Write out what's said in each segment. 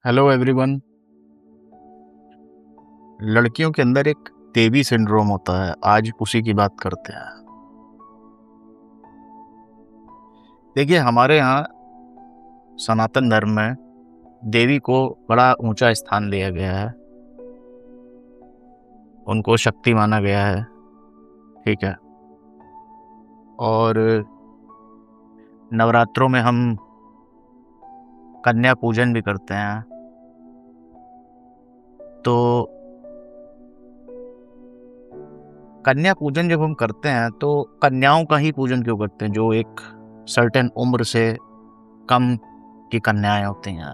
Hello everyone. लड़कियों के अंदर एक देवी सिंड्रोम होता है, आज उसी की बात करते हैं। देखिए, हमारे यहाँ सनातन धर्म में देवी को बड़ा ऊंचा स्थान दिया गया है, उनको शक्ति माना गया है। ठीक है। और नवरात्रों में हम कन्या पूजन भी करते हैं। तो कन्या पूजन जब हम करते हैं तो कन्याओं का ही पूजन क्यों करते हैं? जो एक सर्टेन उम्र से कम की कन्याएं होती हैं,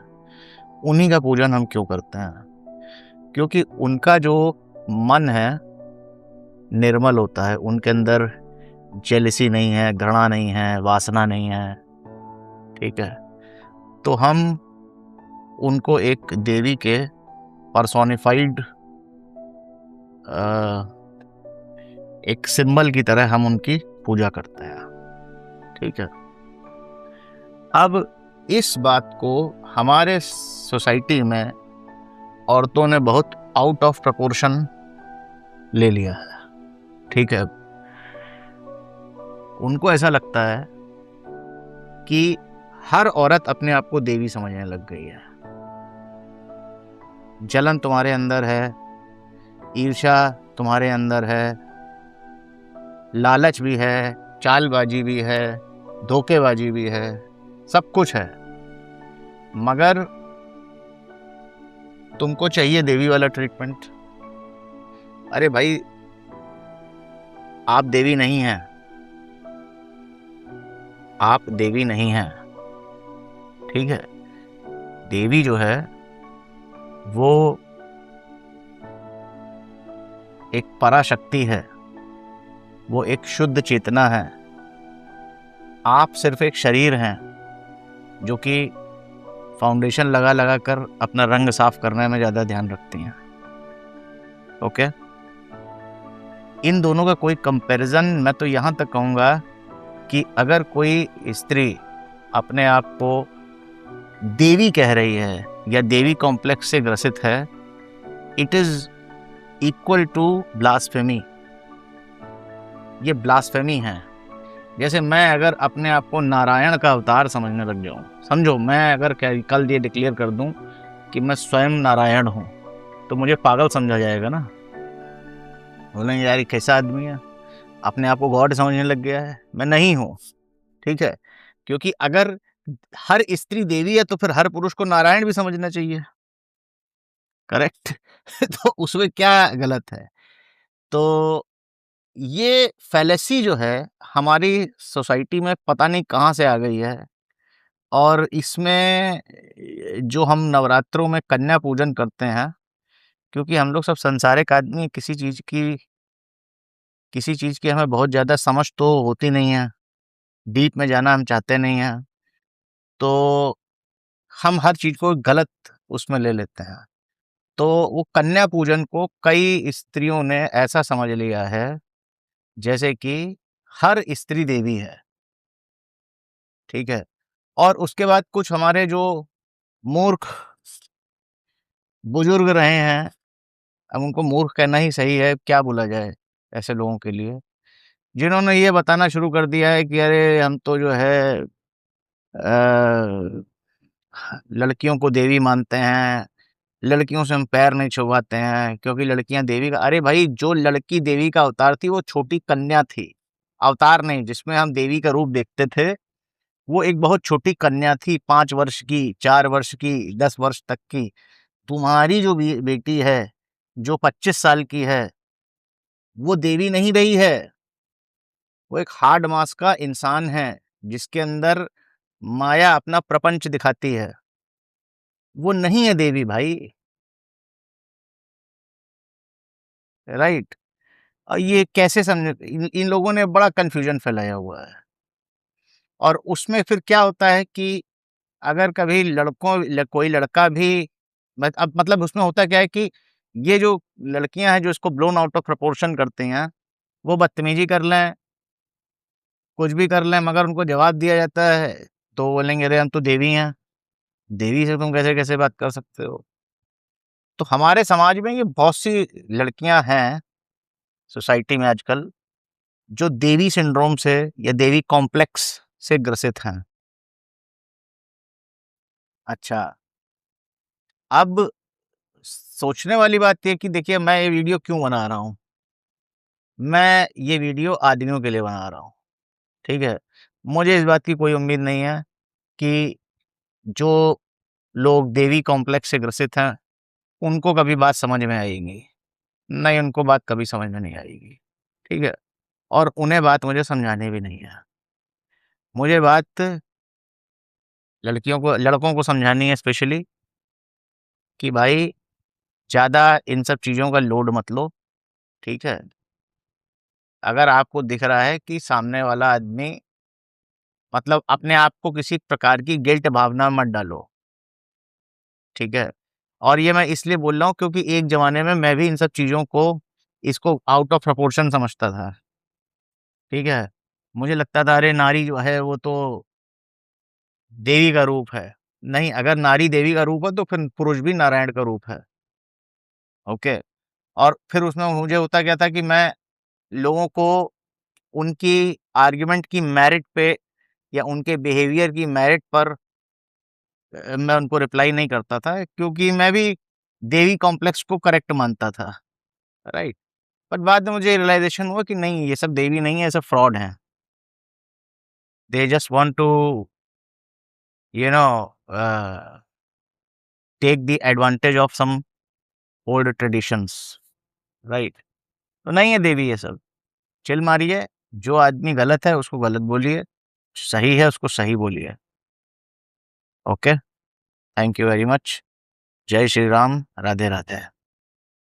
उन्हीं का पूजन हम क्यों करते हैं? क्योंकि उनका जो मन है निर्मल होता है, उनके अंदर जेलसी नहीं है, घृणा नहीं है, वासना नहीं है। ठीक है। तो हम उनको एक देवी के पर्सोनिफाइड एक सिंबल की तरह हम उनकी पूजा करते हैं। ठीक है। अब इस बात को हमारे सोसाइटी में औरतों ने बहुत आउट ऑफ प्रपोर्शन ले लिया है। ठीक है। उनको ऐसा लगता है कि हर औरत अपने आप को देवी समझने लग गई है। जलन तुम्हारे अंदर है, ईर्ष्या तुम्हारे अंदर है, लालच भी है, चालबाजी भी है, धोखेबाजी भी है, सब कुछ है, मगर तुमको चाहिए देवी वाला ट्रीटमेंट। अरे भाई, आप देवी नहीं हैं, आप देवी नहीं हैं। ठीक है। देवी जो है वो एक पराशक्ति है, वो एक शुद्ध चेतना है। आप सिर्फ एक शरीर हैं जो कि फाउंडेशन लगा लगा कर अपना रंग साफ करने में ज़्यादा ध्यान रखती हैं। ओके। इन दोनों का कोई कंपैरिजन, मैं तो यहाँ तक कहूँगा कि अगर कोई स्त्री अपने आप को देवी कह रही है या देवी कॉम्प्लेक्स से ग्रसित है, it is equal to blasphemy. ये ब्लास्फेमी है। जैसे मैं अगर अपने आप को नारायण का अवतार समझने लग जाऊं, समझो मैं अगर कल ये डिक्लेयर कर दूं कि मैं स्वयं नारायण हूं, तो मुझे पागल समझा जाएगा ना। बोलेंगे यार ये कैसा आदमी है, अपने आप को गॉड समझने लग गया है। मैं नहीं हूं। ठीक है। क्योंकि अगर हर स्त्री देवी है तो फिर हर पुरुष को नारायण भी समझना चाहिए। करेक्ट। तो उसमें क्या गलत है? तो ये फैलेसी जो है हमारी सोसाइटी में पता नहीं कहाँ से आ गई है। और इसमें जो हम नवरात्रों में कन्या पूजन करते हैं, क्योंकि हम लोग सब संसारिक आदमी हैं, किसी चीज़ की हमें बहुत ज़्यादा समझ तो होती नहीं है, डीप में जाना हम चाहते नहीं हैं, तो हम हर चीज़ को गलत उसमें ले लेते हैं। तो वो कन्या पूजन को कई स्त्रियों ने ऐसा समझ लिया है जैसे कि हर स्त्री देवी है। ठीक है। और उसके बाद कुछ हमारे जो मूर्ख बुजुर्ग रहे हैं, अब उनको मूर्ख कहना ही सही है, क्या बोला जाए ऐसे लोगों के लिए, जिन्होंने ये बताना शुरू कर दिया है कि अरे हम तो जो है लड़कियों को देवी मानते हैं, लड़कियों से हम पैर नहीं छुआते हैं क्योंकि लड़कियां देवी का। अरे भाई, जो लड़की देवी का अवतार थी वो छोटी कन्या थी, अवतार नहीं। जिसमें हम देवी का रूप देखते थे वो एक बहुत छोटी कन्या थी, 5 वर्ष की, 4 वर्ष की, 10 वर्ष तक की। तुम्हारी जो बेटी है जो 25 साल की है, वो देवी नहीं रही है, वो एक हार्ड मास का इंसान है जिसके अंदर माया अपना प्रपंच दिखाती है। वो नहीं है देवी भाई। राइट। और ये कैसे समझ, इन लोगों ने बड़ा कंफ्यूजन फैलाया हुआ है। और उसमें फिर क्या होता है कि अगर कभी कोई लड़का भी अब मतलब उसमें होता क्या है कि ये जो लड़कियां हैं जो इसको ब्लोन आउट ऑफ प्रोपोर्शन करती हैं, वो बदतमीजी कर लें, कुछ भी कर लें, मगर उनको जवाब दिया जाता है तो बोलेंगे अरे हम तो देवी हैं। देवी से तुम कैसे कैसे बात कर सकते हो? तो हमारे समाज में ये बहुत सी लड़कियां हैं सोसाइटी में आजकल, जो देवी सिंड्रोम से या देवी कॉम्प्लेक्स से ग्रसित हैं। अच्छा, अब सोचने वाली बात ये है कि देखिए मैं ये वीडियो क्यों बना रहा हूँ? मैं ये वीडियो आदमियों के लिए बना रहा हूँ, ठीक है? मुझे इस बात की कोई उम्मीद नहीं है कि जो लोग देवी कॉम्प्लेक्स से ग्रसित हैं, उनको कभी बात समझ में आएगी। नहीं, उनको बात कभी समझ में नहीं आएगी, ठीक है? और उन्हें बात मुझे समझानी भी नहीं है। मुझे बात लड़कों को समझानी है स्पेशली कि भाई ज़्यादा इन सब चीज़ों का लोड मत लो, ठीक है? अगर आपको दिख रहा है कि सामने वाला आदमी मतलब अपने आप को किसी प्रकार की गिल्ट भावना मत डालो, ठीक है? और ये मैं इसलिए बोल रहा हूँ क्योंकि एक ज़माने में मैं भी इन सब चीज़ों को इसको आउट ऑफ प्रोपोर्शन समझता था, ठीक है? मुझे लगता था अरे नारी जो है वो तो देवी का रूप है। नहीं, अगर नारी देवी का रूप है तो फिर पुरुष भी नारायण का रूप है, ओके? और फिर उसमें मुझे होता क्या था कि मैं लोगों को उनकी आर्गुमेंट की मेरिट पे या उनके बिहेवियर की मेरिट पर मैं उनको रिप्लाई नहीं करता था क्योंकि मैं भी देवी कॉम्प्लेक्स को करेक्ट मानता था, राइट? बट बाद में मुझे रियलाइज़ेशन हुआ कि नहीं, ये सब देवी नहीं है, ये सब फ्रॉड हैं। They just want to you know uh, take the advantage of some old traditions, right? तो नहीं है देवी ये सब। चिल मारिए, जो आदमी गलत है उसको गलत बोलिए, सही है उसको सही बोलिए। Okay? Thank you very much. जय श्री राम, राधे राधे।